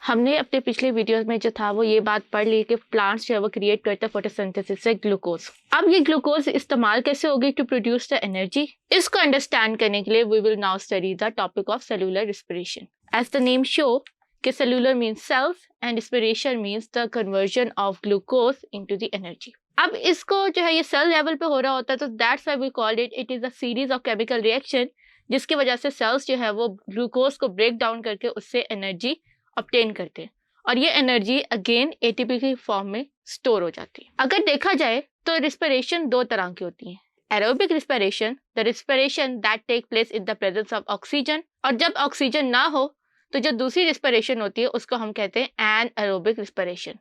हमने अपने पिछले वीडियो में जो था वो ये बात पढ़ ली कि प्लांट्स जो है वो क्रिएट करता है फोटोसिंथेसिस से ग्लूकोज। अब ये ग्लूकोज इस्तेमाल कैसे होगी टू प्रोड्यूस द एनर्जी, इसको अंडरस्टैंड करने के लिए we will now study the topic of cellular respiration. As the name show कि cellular means cells and respiration means the conversion of glucose into the energy. अब इसको जो है ये सेल लेवल पे हो रहा होता है, तो that's why we called it is a series of chemical reaction, जिसकी वजह से सेल्स जो है वो ग्लूकोज को ब्रेक डाउन करके उससे एनर्जी ऑब्टेन करते हैं और ये एनर्जी अगेन एटीपी की फॉर्म में स्टोर हो जाती है। अगर देखा जाए तो रिस्पिरेशन दो तरह की होती है। Aerobic respiration, the respiration that take place in the presence of oxygen, और जब ऑक्सीजन ना हो तो जो दूसरी रिस्पिरेशन होती है उसको हम कहते हैं anaerobic respiration,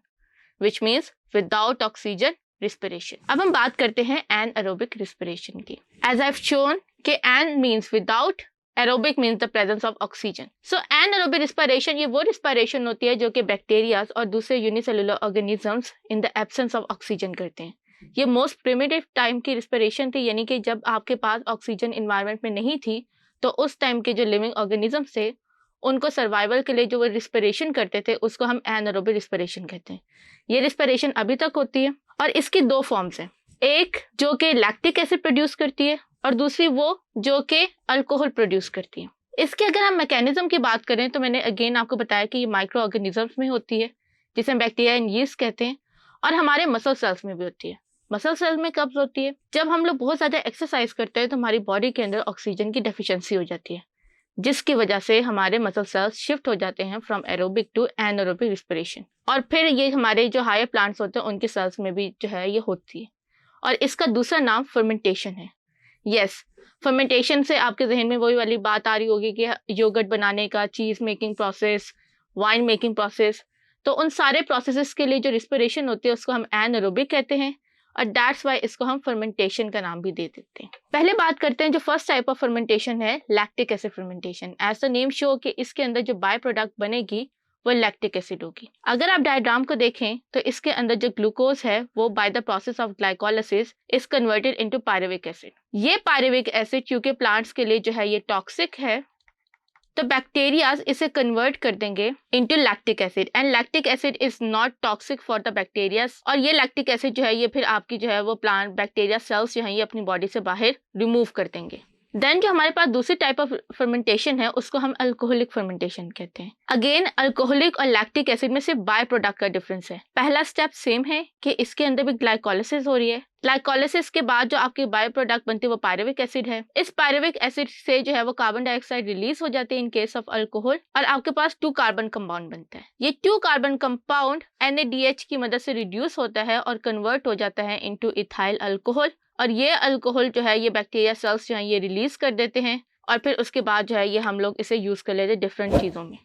which means without oxygen respiration. अब हम बात करते हैं एनएरोबिक रिस्पिरेशन की। एज आई हैव शोन कि an means without, aerobic means the presence of oxygen. So anaerobic respiration ये वो रिस्पिरेशन होती है जो कि बैक्टीरियाज और दूसरे unicellular organisms in the absence of oxygen करते हैं। ये मोस्ट प्रिमिटिव टाइम की रिस्पिरेशन थी, यानी कि जब आपके पास ऑक्सीजन इन्वायरमेंट में नहीं थी तो उस टाइम के जो लिविंग ऑर्गेनिजम्स थे उनको सर्वाइवल के लिए जो वो रिस्पिरेशन करते थे उसको हम एनएरोबिक रिस्पिरेशन कहते हैं। ये रिस्पिरेशन अभी तक होती है और इसकी दो फॉर्म्स हैं, एक जो कि लैक्टिक एसिड प्रोड्यूस करती है और दूसरी वो जो कि अल्कोहल प्रोड्यूस करती है। इसके अगर हम मैकेनिज्म की बात करें तो मैंने अगेन आपको बताया कि ये माइक्रो ऑर्गेनिजम्स में होती है जिसे हम बैक्टीरिया एंड यीस्ट कहते हैं, और हमारे मसल सेल्स में भी होती है। मसल सेल्स में कब होती है? जब हम लोग बहुत ज़्यादा एक्सरसाइज करते हैं तो हमारी बॉडी के अंदर ऑक्सीजन की डेफिशिएंसी हो जाती है, जिसकी वजह से हमारे मसल सेल्स शिफ्ट हो जाते हैं from aerobic to anaerobic respiration, और फिर ये हमारे जो हायर प्लांट्स होते हैं उनके सेल्स में भी जो है ये होती है। और इसका दूसरा नाम फर्मेंटेशन है। यस, फर्मेंटेशन से आपके जहन में वही वाली बात आ रही होगी कि योगर्ट बनाने का, cheese making process, wine making process, तो उन सारे प्रोसेसेस के लिए जो रिस्पिरेशन होती है उसको हम एनएरोबिक कहते हैं, और दैट्स वाई इसको हम फर्मेंटेशन का नाम भी दे देते हैं। पहले बात करते हैं जो फर्स्ट टाइप ऑफ फर्मेंटेशन है, lactic acid fermentation. As the name show कि इसके अंदर जो बाय प्रोडक्ट बनेगी वो लैक्टिक एसिड होगी। अगर आप डायग्राम को देखें तो इसके अंदर जो ग्लूकोज है वो by the process of glycolysis is converted into pyruvic acid. ये पायरुविक एसिड क्योंकि प्लांट्स के लिए जो है ये टॉक्सिक है, तो बैक्टीरियाज इसे कन्वर्ट कर देंगे into lactic acid, and lactic acid is not toxic for the bacterias, और ये लैक्टिक एसिड जो है ये फिर आपकी जो है वो प्लांट बैक्टीरिया सेल्स जो है ये अपनी बॉडी से बाहर रिमूव कर देंगे। देन जो हमारे पास दूसरी टाइप ऑफ फर्मेंटेशन है उसको हम अल्कोहलिक फर्मेंटेशन कहते हैं। अगेन अल्कोहलिक और लैक्टिक एसिड में सिर्फ बाय प्रोडक्ट का डिफरेंस है। पहला स्टेप सेम है कि इसके अंदर भी ग्लाइकोलाइसिस हो रही है। ग्लाइकोलाइसिस के बाद जो आपकी बाय प्रोडक्ट बनती है वो पायरुविक एसिड है। इस पायरुविक एसिड से जो है वो कार्बन डाइऑक्साइड रिलीज हो जाती है इन केस ऑफ अल्कोहल, और आपके पास 2 कार्बन कंपाउंड बनता है। ये 2 कार्बन कंपाउंड NADH की मदद से रिड्यूस होता है और कन्वर्ट हो जाता है इनटू इथाइल अल्कोहल, और ये अल्कोहल जो है ये बैक्टीरिया सेल्स जो है ये रिलीज कर देते हैं, और फिर उसके बाद जो है ये हम लोग इसे यूज कर लेते हैं डिफरेंट चीज़ों में।